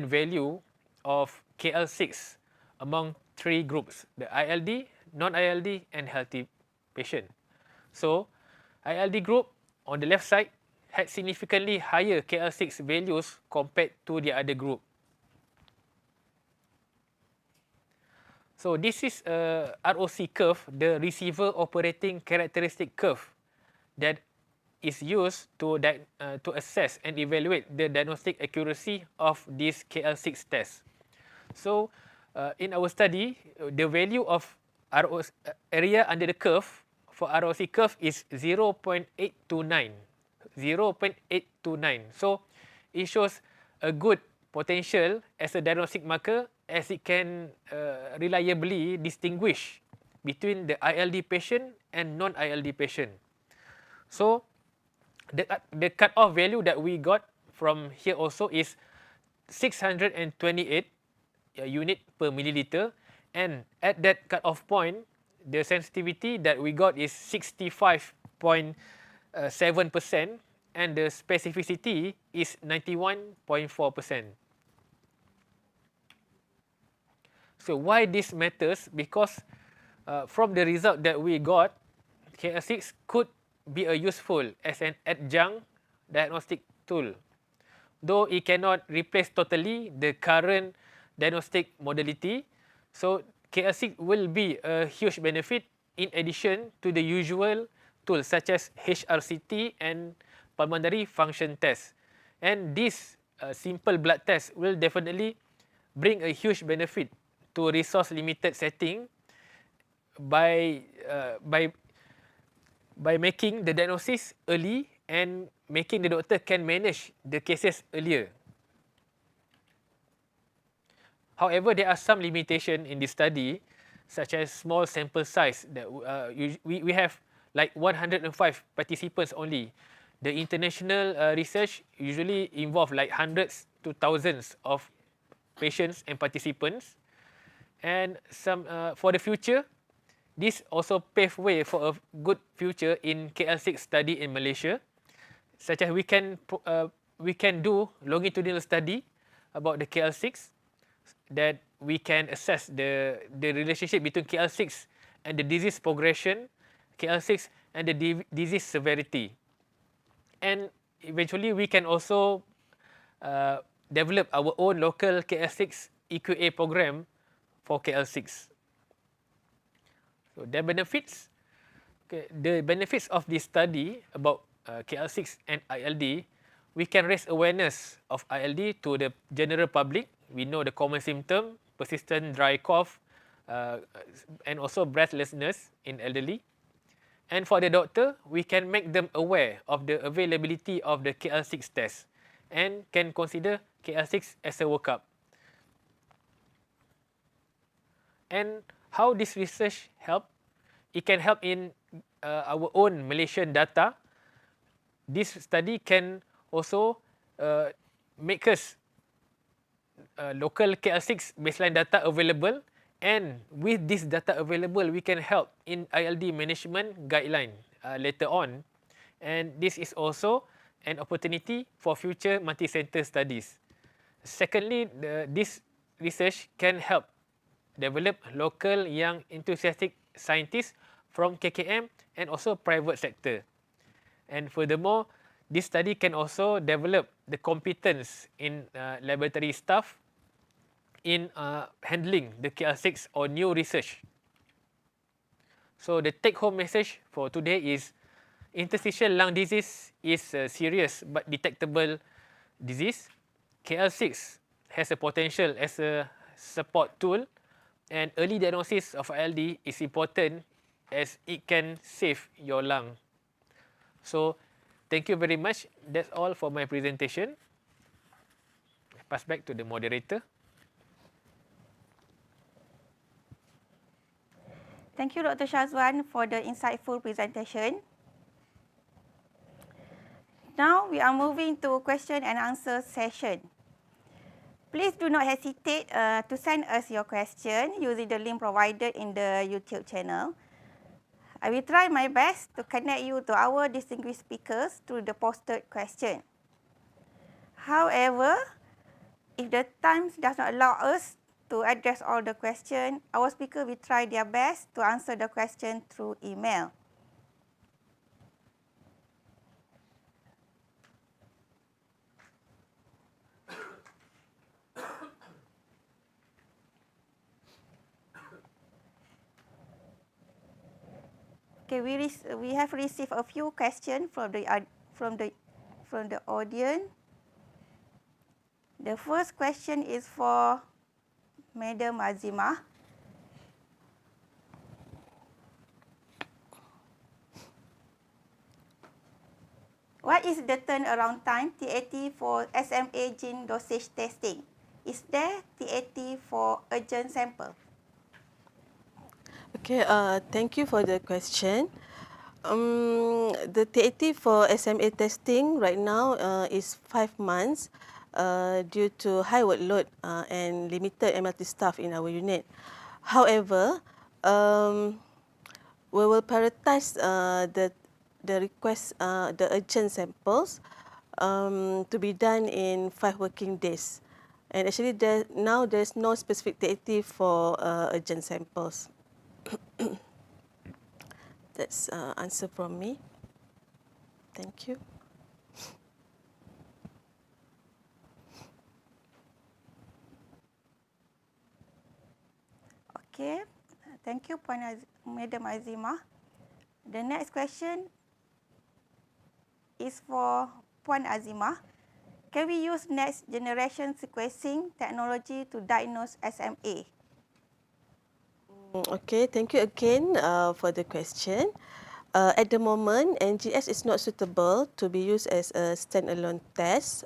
Speaker 4: value of KL6 among 3 groups, the ILD, non-ILD, and healthy patient. So ILD group on the left side had significantly higher KL6 values compared to the other group. So this is a ROC curve, the receiver operating characteristic curve, that is used to assess and evaluate the diagnostic accuracy of this KL6 test. So in our study, the value of area under the curve for ROC curve is 0.829. 0.829. So it shows a good potential as a diagnostic marker, as it can reliably distinguish between the ILD patient and non-ILD patient. So the cut-off value that we got from here also is 628 unit per milliliter, and at that cut-off point, the sensitivity that we got is 65.7% and the specificity is 91.4%. So why this matters? Because from the result that we got, KL6 could be a useful as an adjunct diagnostic tool. Though it cannot replace totally the current diagnostic modality, so KL6 will be a huge benefit in addition to the usual tools such as HRCT and pulmonary function test. And this simple blood test will definitely bring a huge benefit to resource limited setting by making the diagnosis early and making the doctor can manage the cases earlier. However, there are some limitations in this study, such as small sample size. That we have like 105 participants only. The international research usually involve like hundreds to thousands of patients and participants. And some for the future, this also pave way for a good future in KL6 study in Malaysia, such as we can do longitudinal study about the KL6, that we can assess the relationship between KL6 and the disease progression, KL6 and the disease severity. And eventually we can also develop our own local KL6 EQA program for KL6. So the benefits, the benefits of this study about KL6 and ILD, we can raise awareness of ILD to the general public. We know the common symptom, persistent dry cough, and also breathlessness in elderly. And for the doctor, we can make them aware of the availability of the KL6 test and can consider KL6 as a workup. And how this research help? It can help in our own Malaysian data. This study can also make us local KL6 baseline data available, and with this data available, we can help in ILD management guideline later on. And this is also an opportunity for future multi-center studies. Secondly, this research can help develop local young enthusiastic scientists from KKM and also private sector. And furthermore, this study can also develop the competence in laboratory staff in handling the KL6 or new research. So the take-home message for today is interstitial lung disease is a serious but detectable disease. KL6 has a potential as a support tool, and early diagnosis of ILD is important as it can save your lung. So thank you very much. That's all for my presentation. I pass back to the moderator.
Speaker 1: Thank you, Dr. Nursyazwan, for the insightful presentation. Now we are moving to question and answer session. Please do not hesitate to send us your question using the link provided in the YouTube channel. I will try my best to connect you to our distinguished speakers through the posted question. However, if the time does not allow us to address all the questions, our speaker will try their best to answer the question through email. Okay, we have received a few questions from the audience. The first question is for Madam Azimah. What is the turnaround time TAT for SMA gene dosage testing? Is there TAT for urgent sample?
Speaker 3: Okay, thank you for the question. The TAT for SMA testing right now is 5 months due to high workload and limited MLT staff in our unit. However, we will prioritize the request, the urgent samples to be done in 5 working days. And actually, now there's no specific TAT for urgent samples. That's answer from me. Thank you.
Speaker 1: Okay, thank you, Madam Azimah. The next question, is for Puan Azimah. Can we use next generation sequencing technology to diagnose SMA?
Speaker 3: Okay, thank you again for the question. At the moment, NGS is not suitable to be used as a standalone test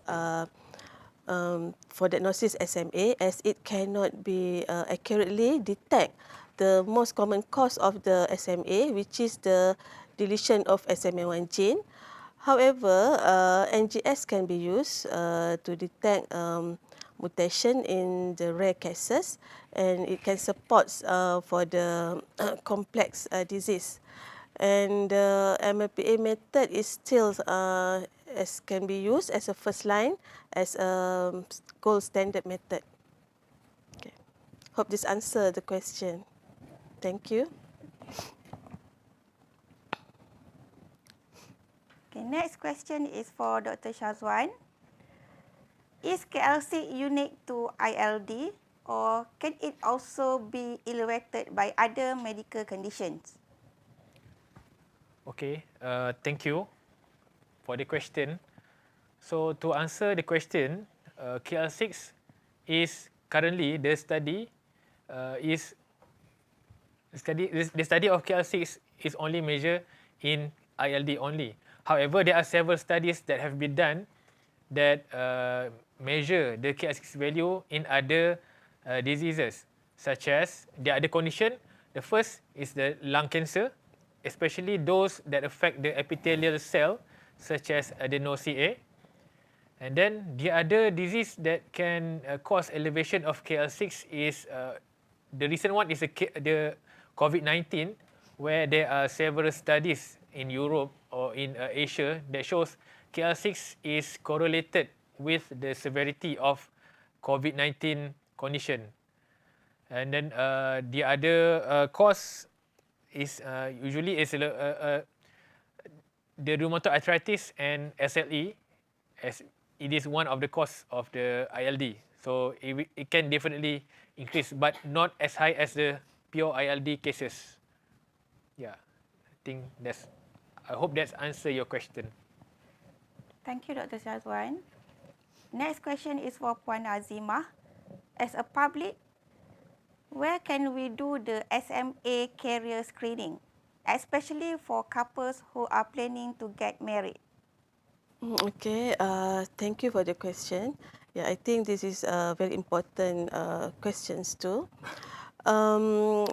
Speaker 3: for diagnosis SMA, as it cannot be accurately detect the most common cause of the SMA, which is the deletion of SMA1 gene. However, NGS can be used to detect mutation in the rare cases, and it can support for the complex disease. And the MLPA method is still as can be used as a first line as a gold standard method. Okay. Hope this answers the question. Thank you.
Speaker 1: Okay, next question is for Dr. Nursyazwan. Is KLC unique to ILD, or can it also be elevated by other medical conditions?
Speaker 4: Okay, thank you for the question. So to answer the question, KL6 is currently the study the study of KL6 is only measured in ILD only. However, there are several studies that have been done that measure the KL6 value in other diseases, such as the other condition. The first is the lung cancer, especially those that affect the epithelial cell, such as adeno-CA. And then the other disease that can cause elevation of KL6 is the recent one is the COVID-19, where there are several studies in Europe or in Asia that shows KL6 is correlated with the severity of COVID-19 condition. And then the other cause is usually is the rheumatoid arthritis and SLE, as it is one of the cause of the ILD. So it can definitely increase, but not as high as the pure ILD cases. Yeah, I hope that's answer your question.
Speaker 1: Thank you, Dr. Nursyazwan. Next question is for Puan Azimah. As a public, where can we do the SMA carrier screening, especially for couples who are planning to get married?
Speaker 3: Okay, thank you for the question. Yeah, I think this is very important questions too.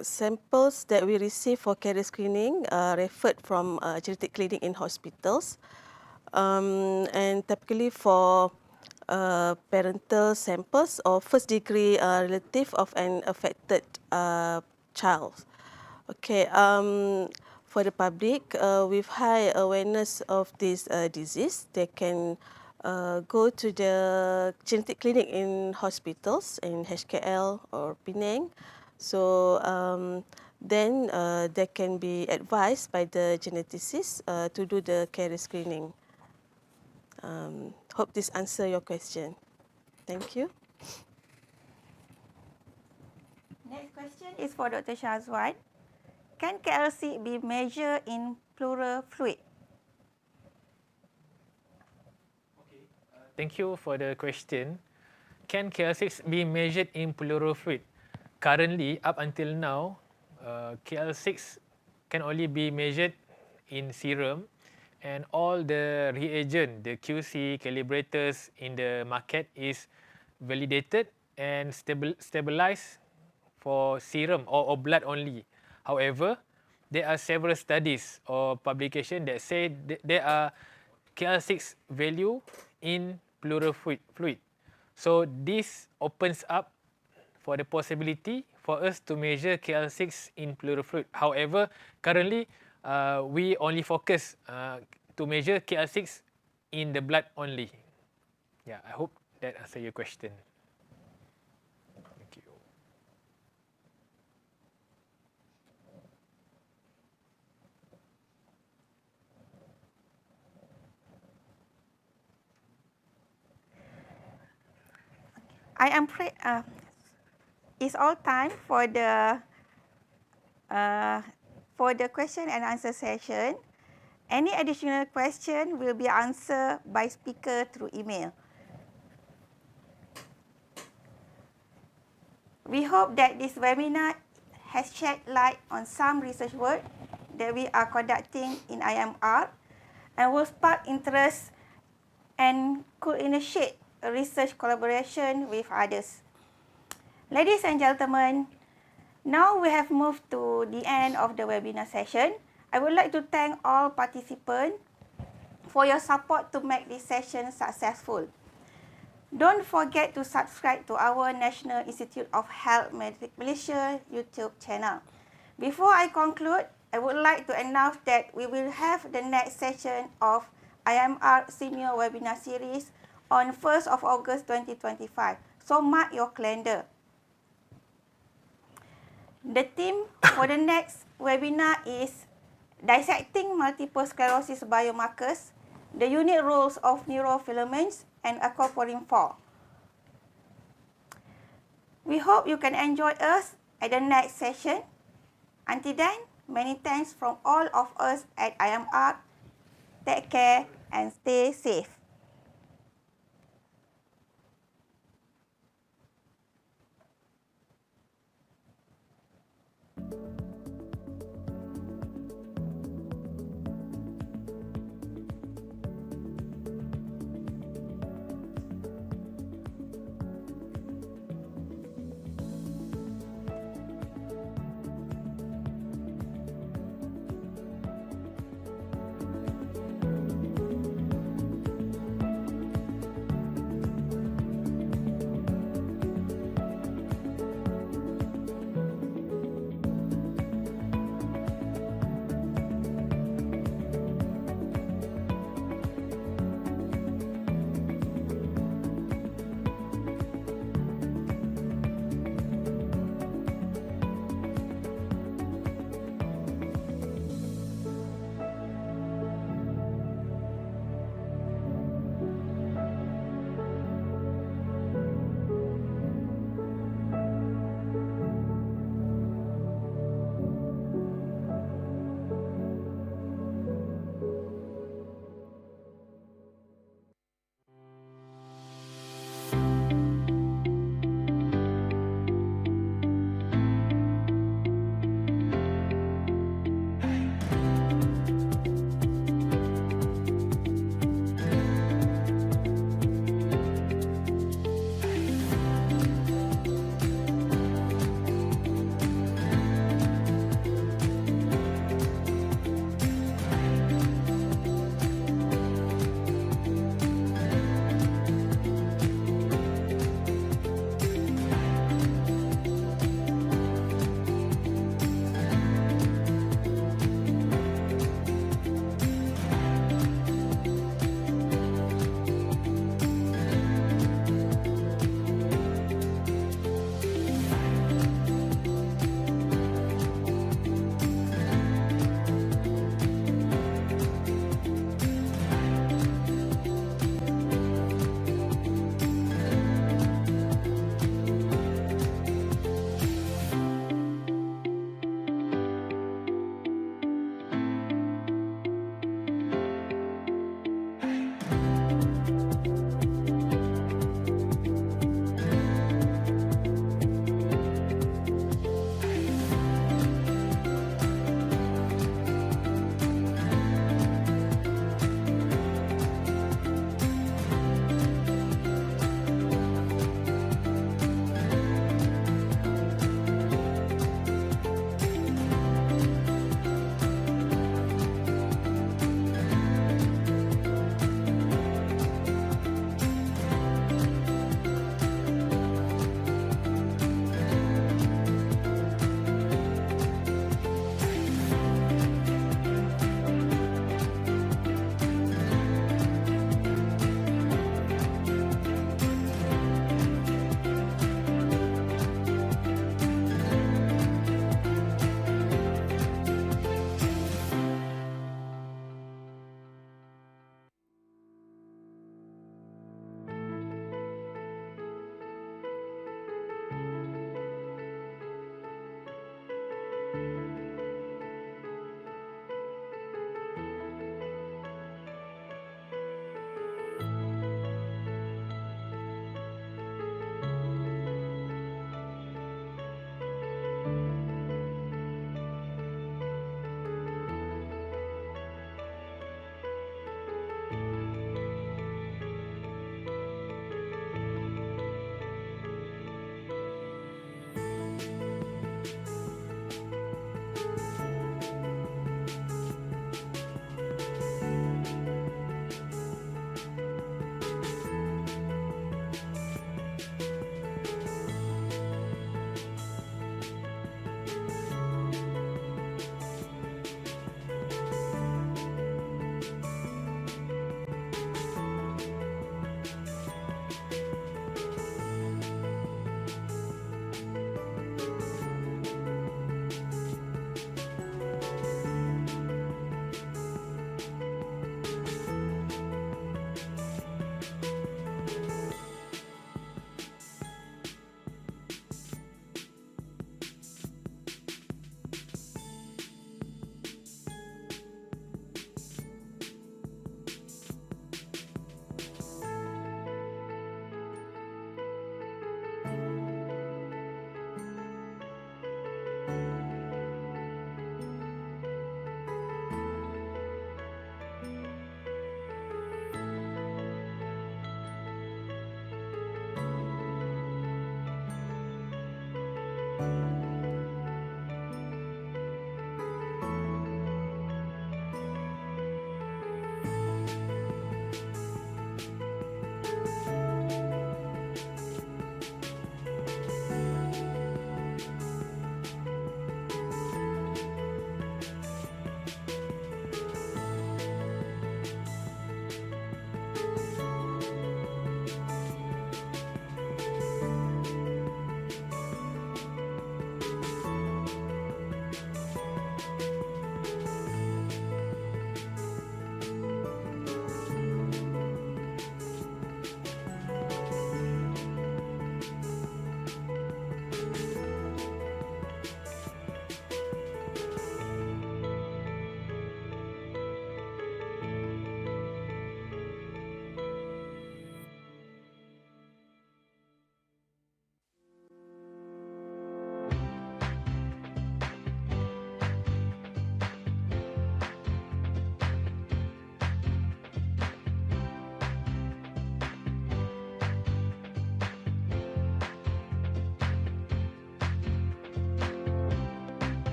Speaker 3: Samples that we receive for carrier screening are referred from genetic clinic in hospitals, and typically for parental samples or first degree relative of an affected child. Okay, for the public with high awareness of this disease, they can go to the genetic clinic in hospitals in HKL or Penang. So then they can be advised by the geneticist to do the carrier screening. Hope this answers your question. Thank you.
Speaker 1: Next question is for Dr. Nursyazwan. Can KLC be measured in pleural fluid?
Speaker 4: Okay, thank you for the question. Can KL6 be measured in pleural fluid? Currently, up until now, KL6 can only be measured in serum, and all the reagent, the QC calibrators in the market is validated and stabilized for serum or blood only. However, there are several studies or publications that say there are KL6 value in pleural fluid. So this opens up for the possibility for us to measure KL6 in pleural fluid. However, currently we only focus to measure KL6 in the blood only. Yeah, I hope that answers your question. Thank you.
Speaker 1: It's all time for the question and answer session. Any additional question will be answered by speaker through email. We hope that this webinar has shed light on some research work that we are conducting in IMR and will spark interest and could initiate a research collaboration with others. Ladies and gentlemen, now we have moved to the end of the webinar session. I would like to thank all participants for your support to make this session successful. Don't forget to subscribe to our National Institute of Health Malaysia YouTube channel. Before I conclude, I would like to announce that we will have the next session of IMR-SEAMEO Webinar series on 1st of August 2025. So mark your calendar. The theme for the next webinar is Dissecting Multiple Sclerosis Biomarkers, the Unique Roles of Neurofilaments and Aquaporin 4. We hope you can enjoy us at the next session. Until then, many thanks from all of us at IMR. Take care and stay safe.